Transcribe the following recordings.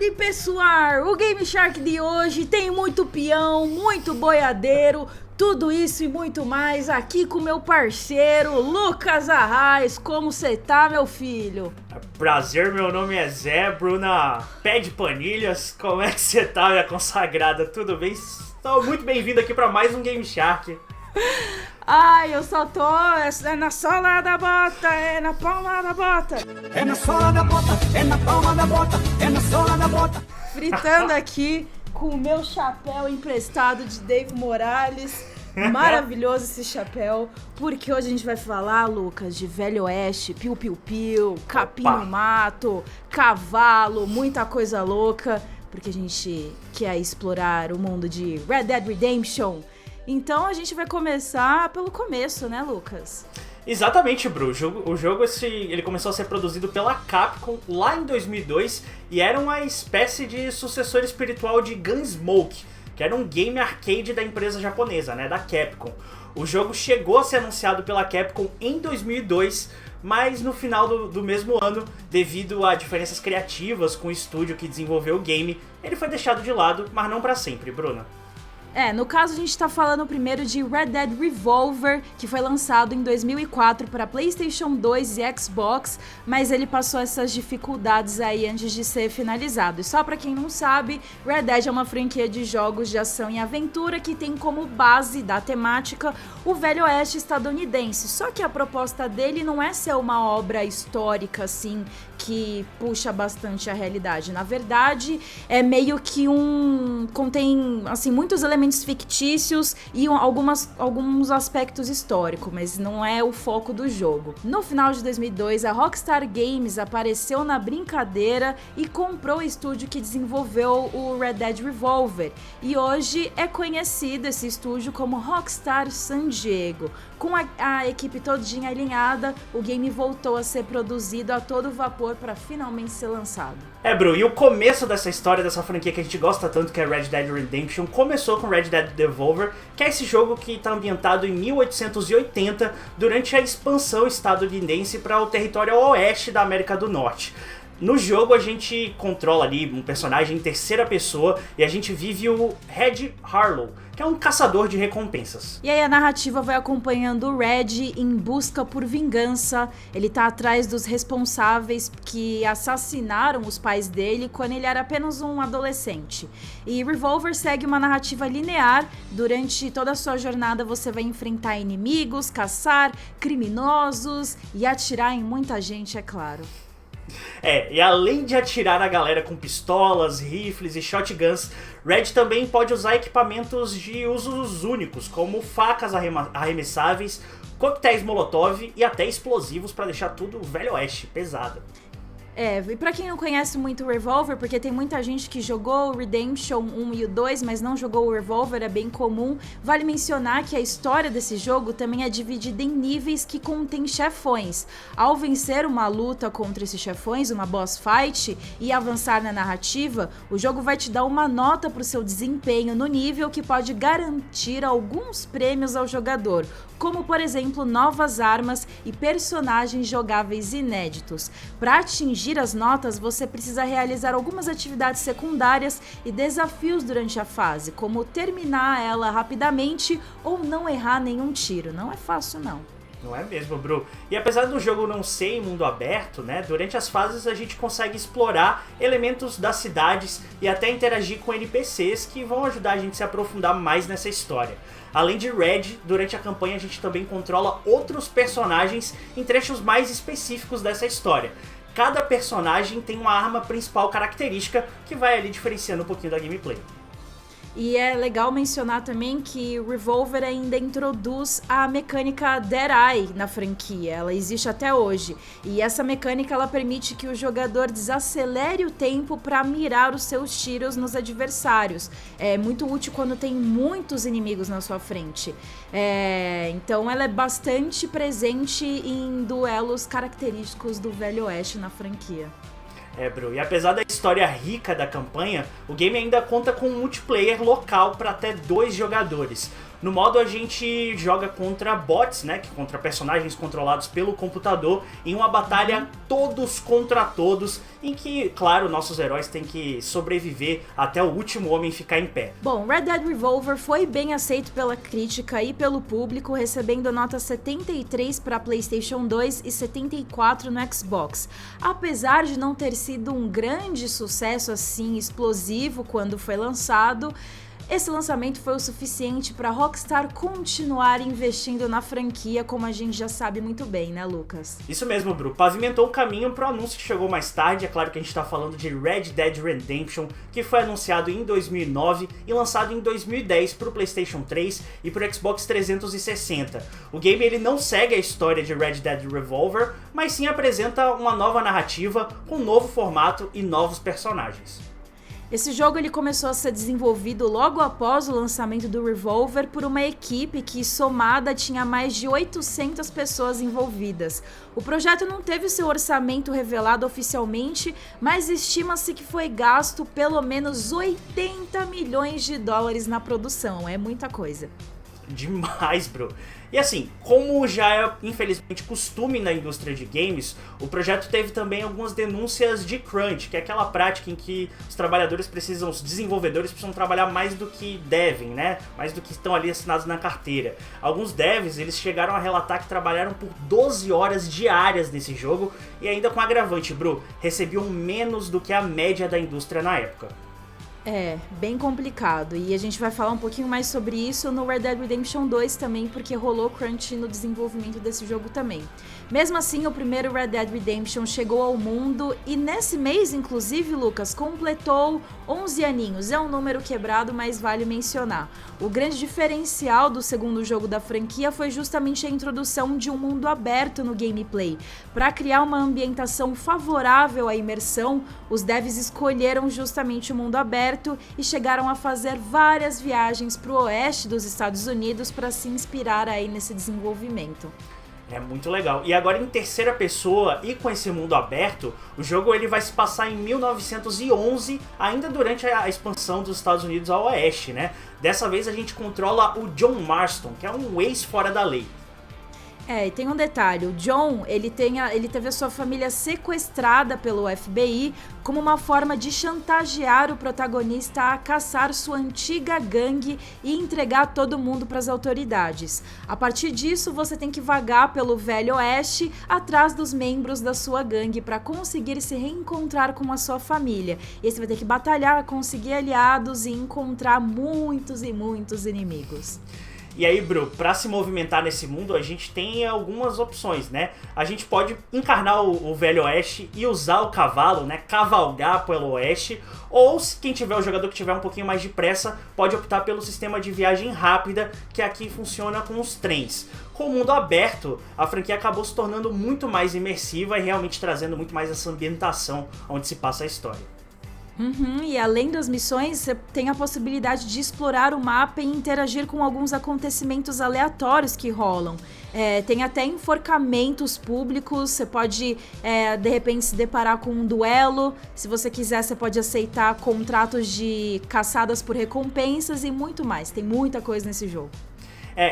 tarde, pessoal! O Game Shark de hoje tem muito peão, muito boiadeiro, tudo isso e muito mais aqui com meu parceiro Lucas Arraes. Como você tá, meu filho? Prazer, meu nome é Zé, Bruna Pé de Panilhas. Como é que você tá, minha consagrada? Tudo bem? Estou muito bem-vindo aqui para mais um Game Shark. Ai, eu só tô... É na sola da bota, é na palma da bota. É na sola da bota, é na palma da bota, é na sola da bota. Fritando aqui com o meu chapéu emprestado de Dave Morales. Maravilhoso esse chapéu, porque hoje a gente vai falar, Lucas, de Velho Oeste, piu-piu-piu, capim no mato, cavalo, muita coisa louca, porque a gente quer explorar o mundo de Red Dead Redemption. Então a gente vai começar pelo começo, né, Lucas? Exatamente, Bru. O jogo ele começou a ser produzido pela Capcom lá em 2002 e era uma espécie de sucessor espiritual de Gunsmoke, que era um game arcade da empresa japonesa, né, da Capcom. O jogo chegou a ser anunciado pela Capcom em 2002, mas no final do mesmo ano, devido a diferenças criativas com o estúdio que desenvolveu o game, ele foi deixado de lado, mas não para sempre, Bruna. No caso a gente tá falando primeiro de Red Dead Revolver, que foi lançado em 2004 para PlayStation 2 e Xbox, mas ele passou essas dificuldades aí antes de ser finalizado. E só pra quem não sabe, Red Dead é uma franquia de jogos de ação e aventura que tem como base da temática o Velho Oeste estadunidense. Só que a proposta dele não é ser uma obra histórica assim, que puxa bastante a realidade. Na verdade, é meio que contém assim muitos elementos fictícios e alguns aspectos históricos, mas não é o foco do jogo. No final de 2002, a Rockstar Games apareceu na brincadeira e comprou o estúdio que desenvolveu o Red Dead Revolver. E hoje é conhecido esse estúdio como Rockstar San Diego. Com a equipe todinha alinhada, o game voltou a ser produzido a todo vapor para finalmente ser lançado. Bru, e o começo dessa história, dessa franquia que a gente gosta tanto, que é Red Dead Redemption, começou com Red Dead Revolver, que é esse jogo que está ambientado em 1880, durante a expansão estadunidense para o território oeste da América do Norte. No jogo a gente controla ali um personagem em terceira pessoa e a gente vive o Red Harlow, que é um caçador de recompensas. E aí a narrativa vai acompanhando o Red em busca por vingança. Ele tá atrás dos responsáveis que assassinaram os pais dele quando ele era apenas um adolescente. E Revolver segue uma narrativa linear. Durante toda a sua jornada você vai enfrentar inimigos, caçar criminosos e atirar em muita gente, é claro. E além de atirar a galera com pistolas, rifles e shotguns, Red também pode usar equipamentos de usos únicos, como facas arremessáveis, coquetéis Molotov e até explosivos para deixar tudo Velho Oeste pesado. E pra quem não conhece muito o Revolver, porque tem muita gente que jogou o Redemption 1 e o 2, mas não jogou o Revolver, é bem comum, vale mencionar que a história desse jogo também é dividida em níveis que contém chefões. Ao vencer uma luta contra esses chefões, uma boss fight, e avançar na narrativa, o jogo vai te dar uma nota pro seu desempenho no nível que pode garantir alguns prêmios ao jogador, como por exemplo novas armas e personagens jogáveis inéditos. Para atingir as notas, você precisa realizar algumas atividades secundárias e desafios durante a fase, como terminar ela rapidamente ou não errar nenhum tiro. Não é fácil não. Não é mesmo, Bru? E apesar do jogo não ser em mundo aberto, né, durante as fases a gente consegue explorar elementos das cidades e até interagir com NPCs que vão ajudar a gente a se aprofundar mais nessa história. Além de Red, durante a campanha a gente também controla outros personagens em trechos mais específicos dessa história. Cada personagem tem uma arma principal característica que vai ali diferenciando um pouquinho da gameplay. E é legal mencionar também que Revolver ainda introduz a mecânica Dead Eye na franquia, ela existe até hoje. E essa mecânica ela permite que o jogador desacelere o tempo para mirar os seus tiros nos adversários. É muito útil quando tem muitos inimigos na sua frente. Então ela é bastante presente em duelos característicos do Velho Oeste na franquia. Bru, e apesar da história rica da campanha, o game ainda conta com um multiplayer local para até 2 jogadores. No modo a gente joga contra bots, né, contra personagens controlados pelo computador, em uma batalha todos contra todos, em que, claro, nossos heróis têm que sobreviver até o último homem ficar em pé. Bom, Red Dead Revolver foi bem aceito pela crítica e pelo público, recebendo nota 73 para PlayStation 2 e 74 no Xbox. Apesar de não ter sido um grande sucesso assim explosivo quando foi lançado, esse lançamento foi o suficiente para Rockstar continuar investindo na franquia, como a gente já sabe muito bem, né, Lucas? Isso mesmo, Bru. Pavimentou o caminho para o anúncio que chegou mais tarde. É claro que a gente está falando de Red Dead Redemption, que foi anunciado em 2009 e lançado em 2010 para o PlayStation 3 e para o Xbox 360. O game ele não segue a história de Red Dead Revolver, mas sim apresenta uma nova narrativa com um novo formato e novos personagens. Esse jogo ele começou a ser desenvolvido logo após o lançamento do Revolver por uma equipe que, somada, tinha mais de 800 pessoas envolvidas. O projeto não teve seu orçamento revelado oficialmente, mas estima-se que foi gasto pelo menos 80 milhões de dólares na produção. É muita coisa. Demais, bro. E assim, como já é infelizmente costume na indústria de games, o projeto teve também algumas denúncias de crunch, que é aquela prática em que os desenvolvedores precisam trabalhar mais do que devem, né? Mais do que estão ali assinados na carteira. Alguns devs, eles chegaram a relatar que trabalharam por 12 horas diárias nesse jogo e ainda com agravante, bro, recebiam menos do que a média da indústria na época. É, bem complicado. E a gente vai falar um pouquinho mais sobre isso no Red Dead Redemption 2 também, porque rolou crunch no desenvolvimento desse jogo também. Mesmo assim, o primeiro Red Dead Redemption chegou ao mundo e nesse mês, inclusive, Lucas, completou 11 aninhos. É um número quebrado, mas vale mencionar. O grande diferencial do segundo jogo da franquia foi justamente a introdução de um mundo aberto no gameplay. Para criar uma ambientação favorável à imersão, os devs escolheram justamente o mundo aberto e chegaram a fazer várias viagens para o oeste dos Estados Unidos para se inspirar aí nesse desenvolvimento. É muito legal. E agora em terceira pessoa e com esse mundo aberto, o jogo ele vai se passar em 1911, ainda durante a expansão dos Estados Unidos ao oeste, né? Dessa vez a gente controla o John Marston, que é um ex fora da lei. É, e tem um detalhe, o John, ele teve a sua família sequestrada pelo FBI como uma forma de chantagear o protagonista a caçar sua antiga gangue e entregar todo mundo para as autoridades. A partir disso, você tem que vagar pelo Velho Oeste atrás dos membros da sua gangue para conseguir se reencontrar com a sua família. E aí você vai ter que batalhar, conseguir aliados e encontrar muitos e muitos inimigos. E aí, Bru, pra se movimentar nesse mundo, a gente tem algumas opções, né? A gente pode encarnar o Velho Oeste e usar o cavalo, né? Cavalgar pelo Oeste. Ou, se o jogador que tiver um pouquinho mais de pressa, pode optar pelo sistema de viagem rápida, que aqui funciona com os trens. Com o mundo aberto, a franquia acabou se tornando muito mais imersiva e realmente trazendo muito mais essa ambientação onde se passa a história. E além das missões, você tem a possibilidade de explorar o mapa e interagir com alguns acontecimentos aleatórios que rolam. Tem até enforcamentos públicos, você pode de repente se deparar com um duelo. Se você quiser, você pode aceitar contratos de caçadas por recompensas e muito mais. Tem muita coisa nesse jogo.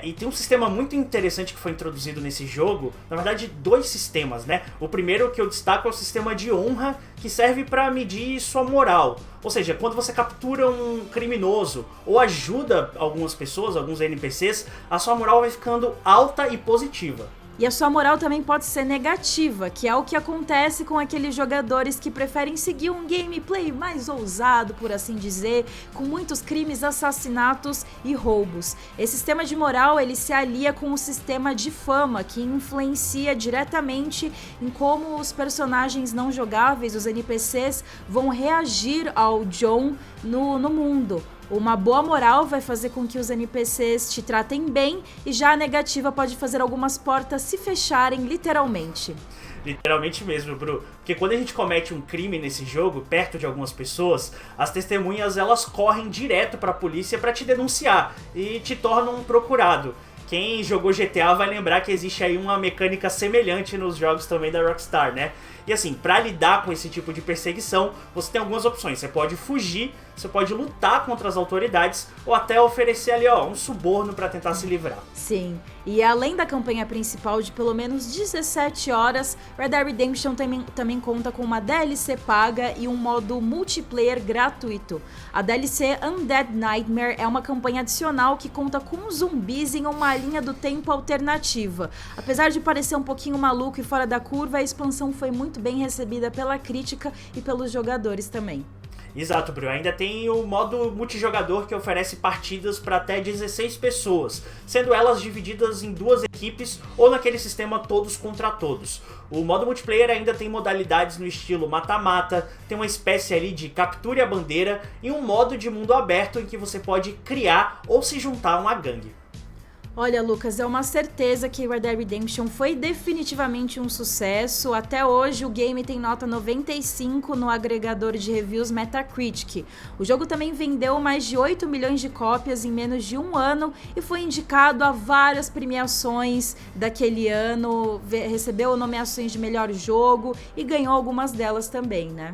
E tem um sistema muito interessante que foi introduzido nesse jogo, na verdade 2 sistemas, né? O primeiro que eu destaco é o sistema de honra, que serve para medir sua moral. Ou seja, quando você captura um criminoso ou ajuda algumas pessoas, alguns NPCs, a sua moral vai ficando alta e positiva. E a sua moral também pode ser negativa, que é o que acontece com aqueles jogadores que preferem seguir um gameplay mais ousado, por assim dizer, com muitos crimes, assassinatos e roubos. Esse sistema de moral, ele se alia com o sistema de fama, que influencia diretamente em como os personagens não jogáveis, os NPCs, vão reagir ao John no mundo. Uma boa moral vai fazer com que os NPCs te tratem bem e já a negativa pode fazer algumas portas se fecharem literalmente. Literalmente mesmo, Bru. Porque quando a gente comete um crime nesse jogo, perto de algumas pessoas, as testemunhas elas correm direto pra polícia pra te denunciar e te tornam um procurado. Quem jogou GTA vai lembrar que existe aí uma mecânica semelhante nos jogos também da Rockstar, né? E assim, pra lidar com esse tipo de perseguição, você tem algumas opções. Você pode fugir você pode lutar contra as autoridades ou até oferecer ali um suborno para tentar se livrar. Sim, e além da campanha principal de pelo menos 17 horas, Red Dead Redemption também conta com uma DLC paga e um modo multiplayer gratuito. A DLC Undead Nightmare é uma campanha adicional que conta com zumbis em uma linha do tempo alternativa. Apesar de parecer um pouquinho maluco e fora da curva, a expansão foi muito bem recebida pela crítica e pelos jogadores também. Exato, Bru. Ainda tem o modo multijogador que oferece partidas para até 16 pessoas, sendo elas divididas em 2 equipes ou naquele sistema todos contra todos. O modo multiplayer ainda tem modalidades no estilo mata-mata, tem uma espécie ali de capture a bandeira e um modo de mundo aberto em que você pode criar ou se juntar a uma gangue. Olha, Lucas, é uma certeza que Red Dead Redemption foi definitivamente um sucesso. Até hoje o game tem nota 95 no agregador de reviews Metacritic. O jogo também vendeu mais de 8 milhões de cópias em menos de um ano e foi indicado a várias premiações daquele ano, recebeu nomeações de melhor jogo e ganhou algumas delas também, né?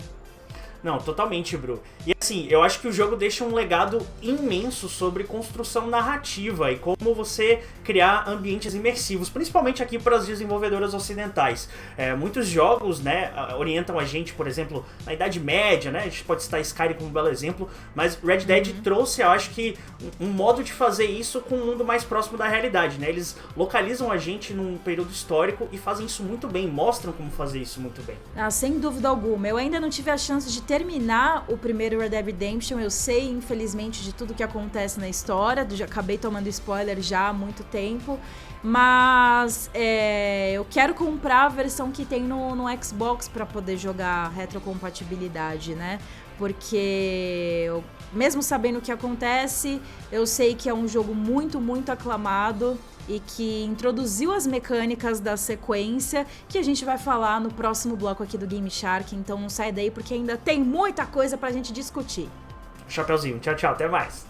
Não, totalmente, Bru. E assim, eu acho que o jogo deixa um legado imenso sobre construção narrativa e como você criar ambientes imersivos, principalmente aqui para as desenvolvedoras ocidentais. Muitos jogos, né, orientam a gente, por exemplo, na Idade Média, né, a gente pode citar Skyrim como um belo exemplo, mas Red Dead trouxe, eu acho que, um modo de fazer isso com um mundo mais próximo da realidade, né? Eles localizam a gente num período histórico e fazem isso muito bem, mostram como fazer isso muito bem. Ah, sem dúvida alguma. Eu ainda não tive a chance de terminar o primeiro Red Dead Redemption. Eu sei, infelizmente, de tudo que acontece na história. Já acabei tomando spoiler já há muito tempo. Mas eu quero comprar a versão que tem no Xbox para poder jogar retrocompatibilidade, né? Porque mesmo sabendo o que acontece, eu sei que é um jogo muito, muito aclamado e que introduziu as mecânicas da sequência, que a gente vai falar no próximo bloco aqui do Game Shark. Então não sai daí porque ainda tem muita coisa pra gente discutir. Chapeuzinho, tchau, tchau, até mais.